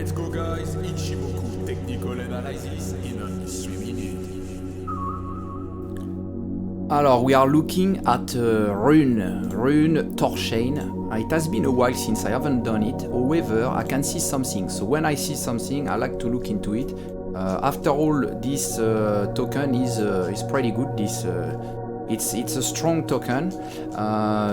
Let's go guys, Ichimoku technical analysis in 3 minutes. Alors, we are looking at Rune Torchain. It has been a while since I haven't done it. However, I can see something. So when I see something, I like to look into it. After all, this token is pretty good. It's a strong token.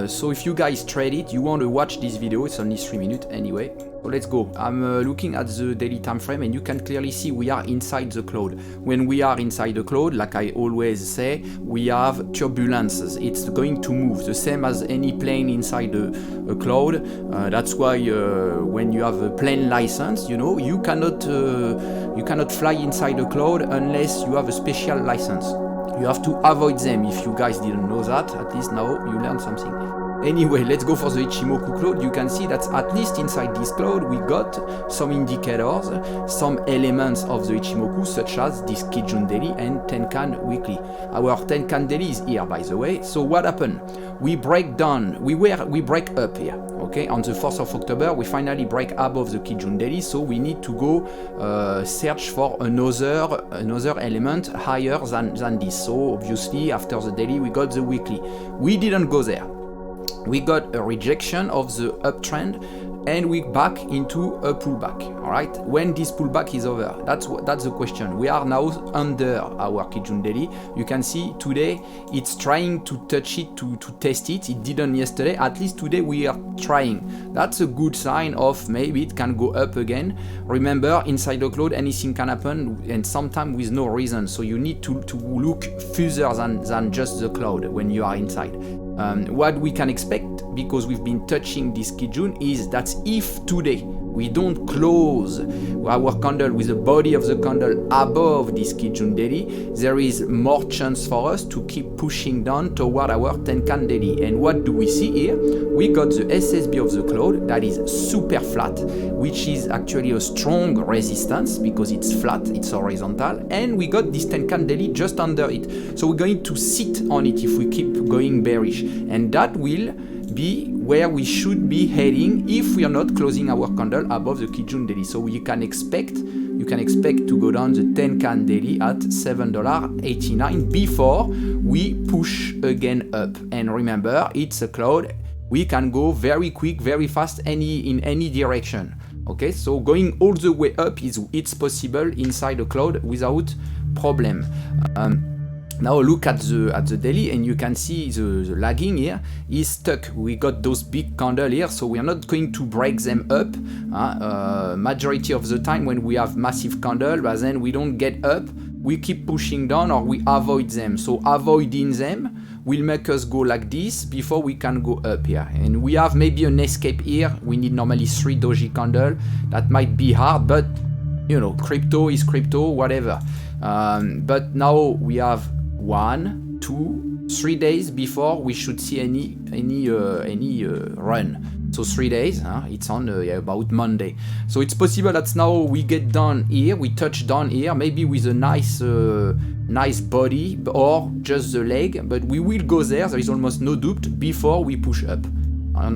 So if you guys trade it, you want to watch this video. It's only 3 minutes anyway. So let's go. I'm looking at the daily time frame, and you can clearly see we are inside the cloud. When we are inside the cloud, like I always say, we have turbulences. It's going to move, the same as any plane inside a cloud. That's why when you have a plane license, you cannot fly inside a cloud unless you have a special license. You have to avoid them. If you guys didn't know that, at least now you learned something. Anyway, let's go for the Ichimoku cloud. You can see that at least inside this cloud we got some indicators, some elements of the Ichimoku, such as this Kijun Daily and Tenkan Weekly. Our Tenkan Daily is here, by the way. So what happened? We break down, we break up here. Okay, on the 4th of October, we finally break above the Kijun Daily, so we need to go search for another element higher than this. So obviously, after the daily, we got the weekly. We didn't go there. We got a rejection of the uptrend, and we back into a pullback. All right. When this pullback is over, that's the question. We are now under our Kijun Daily. You can see today it's trying to touch it to test it. It didn't yesterday. At least today we are trying. That's a good sign of maybe it can go up again. Remember, inside the cloud anything can happen, and sometimes with no reason. So you need to look further than just the cloud when you are inside. What we can expect, because we've been touching this Kijun, is that if today we don't close our candle with the body of the candle above this Kijun Daily, there is more chance for us to keep pushing down toward our Tenkan Daily. And what do we see here? We got the SSB of the cloud that is super flat, which is actually a strong resistance because it's flat, it's horizontal, and we got this Tenkan Daily just under it. So we're going to sit on it if we keep going bearish, and that will be where we should be heading if we are not closing our candle above the Kijun Daily. So you can expect to go down the Tenkan Daily at $7.89 before we push again up. And remember, it's a cloud. We can go very quick, very fast, in any direction. Okay, so going all the way up it's possible inside a cloud without problem. Now look at the daily, and you can see the lagging here is stuck. We got those big candles here, so we are not going to break them up. Majority of the time when we have massive candle, but then we don't get up, we keep pushing down or we avoid them. So avoiding them will make us go like this before we can go up here. And we have maybe an escape here. We need normally 3 doji candle. That might be hard, but crypto is crypto, whatever. But now we have 1, 2, 3 days before we should see any run. So 3 days, it's on about Monday. So it's possible that now we get down here, we touch down here, maybe with a nice body or just the leg, but we will go there. There is almost no doubt before we push up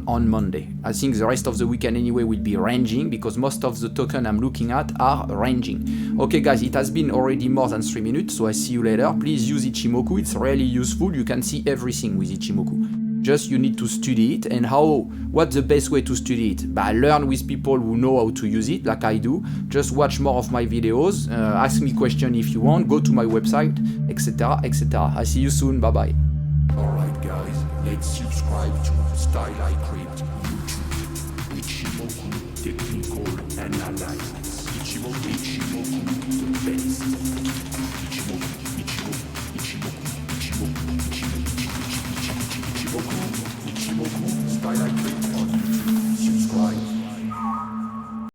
on Monday. I think the rest of the weekend anyway will be ranging, because most of the token I'm looking at are ranging. Okay guys, it has been already more than 3 minutes, so I see you later. Please use Ichimoku, it's really useful. You can see everything with Ichimoku. Just you need to study it. And what's the best way to study it? Learn with people who know how to use it, like I do. Just watch more of my videos, ask me questions if you want, go to my website, etc, etc. I see you soon, bye bye. Alright guys, let's subscribe to Style I Crypt YouTube. Ichimoku technical analysis. Ichimoku, the best. Ichimoku, Style I Crypt.